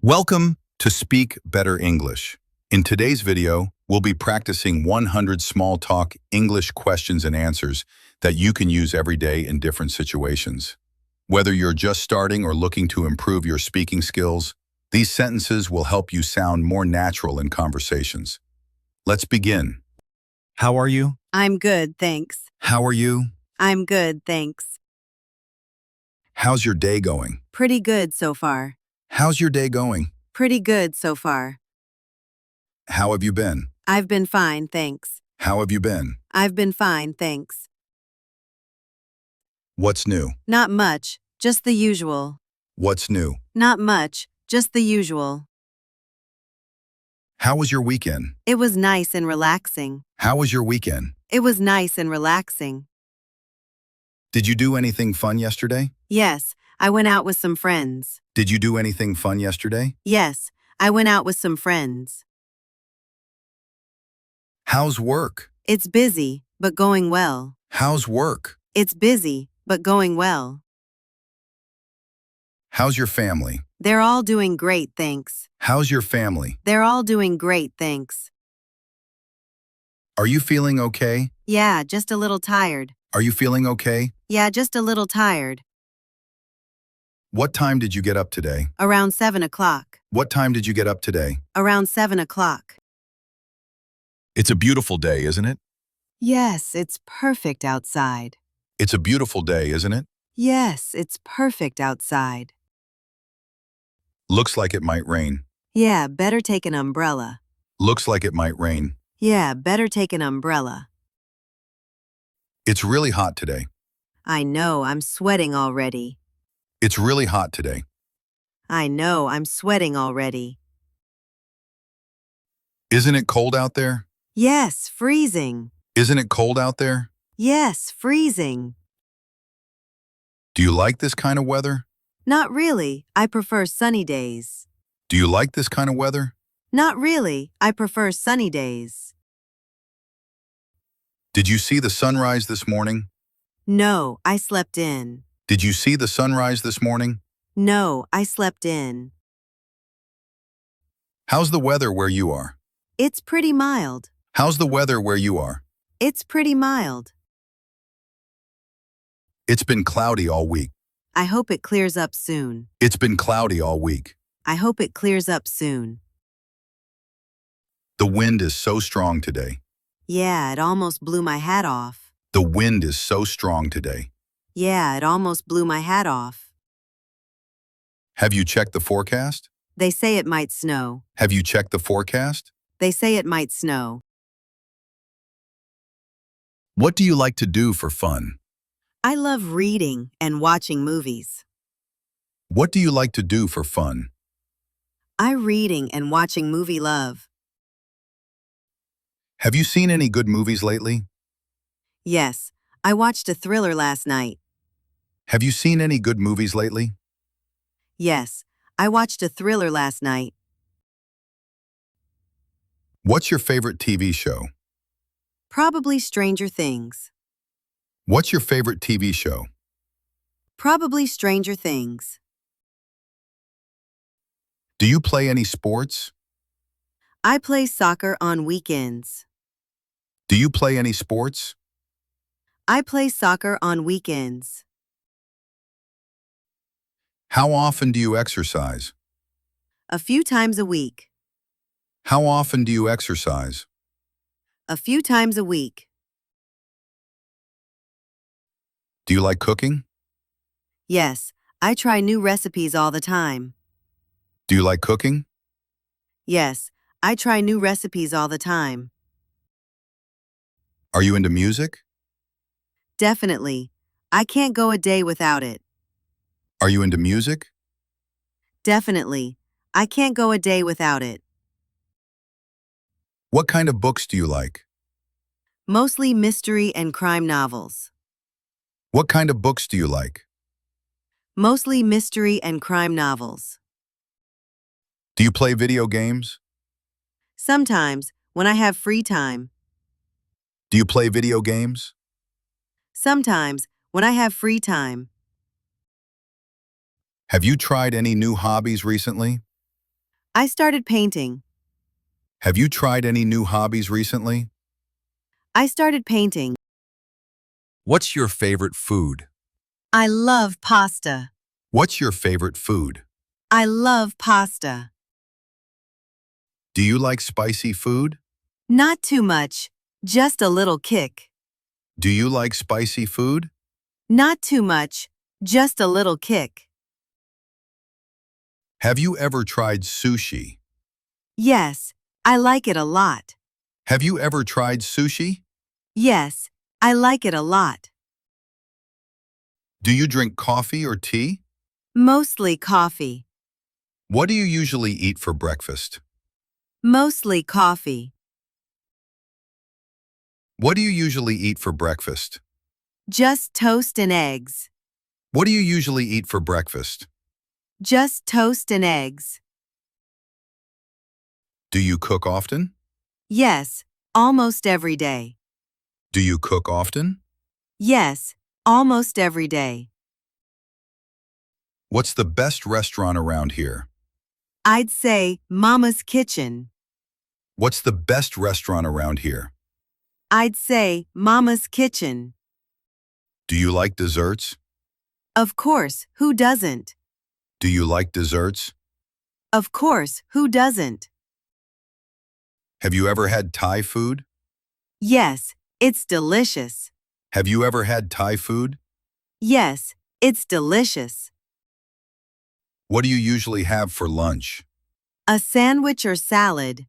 Welcome to Speak Better English. In today's video, we'll be practicing 100 small talk English questions and answers that you can use every day in different situations. Whether you're just starting or looking to improve your speaking skills, these sentences will help you sound more natural in conversations. Let's begin. How are you? I'm good, thanks. How are you? I'm good, thanks. How's your day going? Pretty good so far. How's your day going? Pretty good so far. How have you been? I've been fine, thanks. How have you been? I've been fine, thanks. What's new? Not much, just the usual. What's new? Not much, just the usual. How was your weekend? It was nice and relaxing. How was your weekend? It was nice and relaxing. Did you do anything fun yesterday? Yes, I went out with some friends. Did you do anything fun yesterday? Yes, I went out with some friends. How's work? It's busy, but going well. How's work? It's busy, but going well. How's your family? They're all doing great, thanks. How's your family? They're all doing great, thanks. Are you feeling okay? Yeah, just a little tired. Are you feeling okay? Yeah, just a little tired. What time did you get up today? Around 7 o'clock. What time did you get up today? Around 7 o'clock. It's a beautiful day, isn't it? Yes, it's perfect outside. It's a beautiful day, isn't it? Yes, it's perfect outside. Looks like it might rain. Yeah, better take an umbrella. Looks like it might rain. Yeah, better take an umbrella. It's really hot today. I know, I'm sweating already. It's really hot today. I know, I'm sweating already. Isn't it cold out there? Yes, freezing. Isn't it cold out there? Yes, freezing. Do you like this kind of weather? Not really, I prefer sunny days. Do you like this kind of weather? Not really, I prefer sunny days. Did you see the sunrise this morning? No, I slept in. Did you see the sunrise this morning? No, I slept in. How's the weather where you are? It's pretty mild. How's the weather where you are? It's pretty mild. It's been cloudy all week. I hope it clears up soon. It's been cloudy all week. I hope it clears up soon. The wind is so strong today. Yeah, it almost blew my hat off. The wind is so strong today. Yeah, it almost blew my hat off. Have you checked the forecast? They say it might snow. Have you checked the forecast? They say it might snow. What do you like to do for fun? I love reading and watching movies. What do you like to do for fun? I reading and watching movie love. Have you seen any good movies lately? Yes, I watched a thriller last night. Have you seen any good movies lately? Yes, I watched a thriller last night. What's your favorite TV show? Probably Stranger Things. What's your favorite TV show? Probably Stranger Things. Do you play any sports? I play soccer on weekends. Do you play any sports? I play soccer on weekends. How often do you exercise? A few times a week. How often do you exercise? A few times a week. Do you like cooking? Yes, I try new recipes all the time. Do you like cooking? Yes, I try new recipes all the time. Are you into music? Definitely. I can't go a day without it. Are you into music? Definitely. I can't go a day without it. What kind of books do you like? Mostly mystery and crime novels. What kind of books do you like? Mostly mystery and crime novels. Do you play video games? Sometimes, when I have free time. Do you play video games? Sometimes, when I have free time. Have you tried any new hobbies recently? I started painting. Have you tried any new hobbies recently? I started painting. What's your favorite food? I love pasta. What's your favorite food? I love pasta. Do you like spicy food? Not too much, just a little kick. Do you like spicy food? Not too much, just a little kick. Have you ever tried sushi? Yes, I like it a lot. Have you ever tried sushi? Yes, I like it a lot. Do you drink coffee or tea? Mostly coffee. What do you usually eat for breakfast? Mostly coffee. What do you usually eat for breakfast? Just toast and eggs. What do you usually eat for breakfast? Just toast and eggs. Do you cook often? Yes, almost every day. Do you cook often? Yes, almost every day. What's the best restaurant around here? I'd say Mama's Kitchen. What's the best restaurant around here? I'd say Mama's Kitchen. Do you like desserts? Of course, who doesn't? Do you like desserts? Of course, who doesn't? Have you ever had Thai food? Yes, it's delicious. Have you ever had Thai food? Yes, it's delicious. What do you usually have for lunch? A sandwich or salad.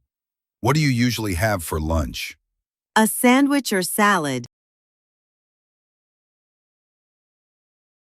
What do you usually have for lunch? A sandwich or salad.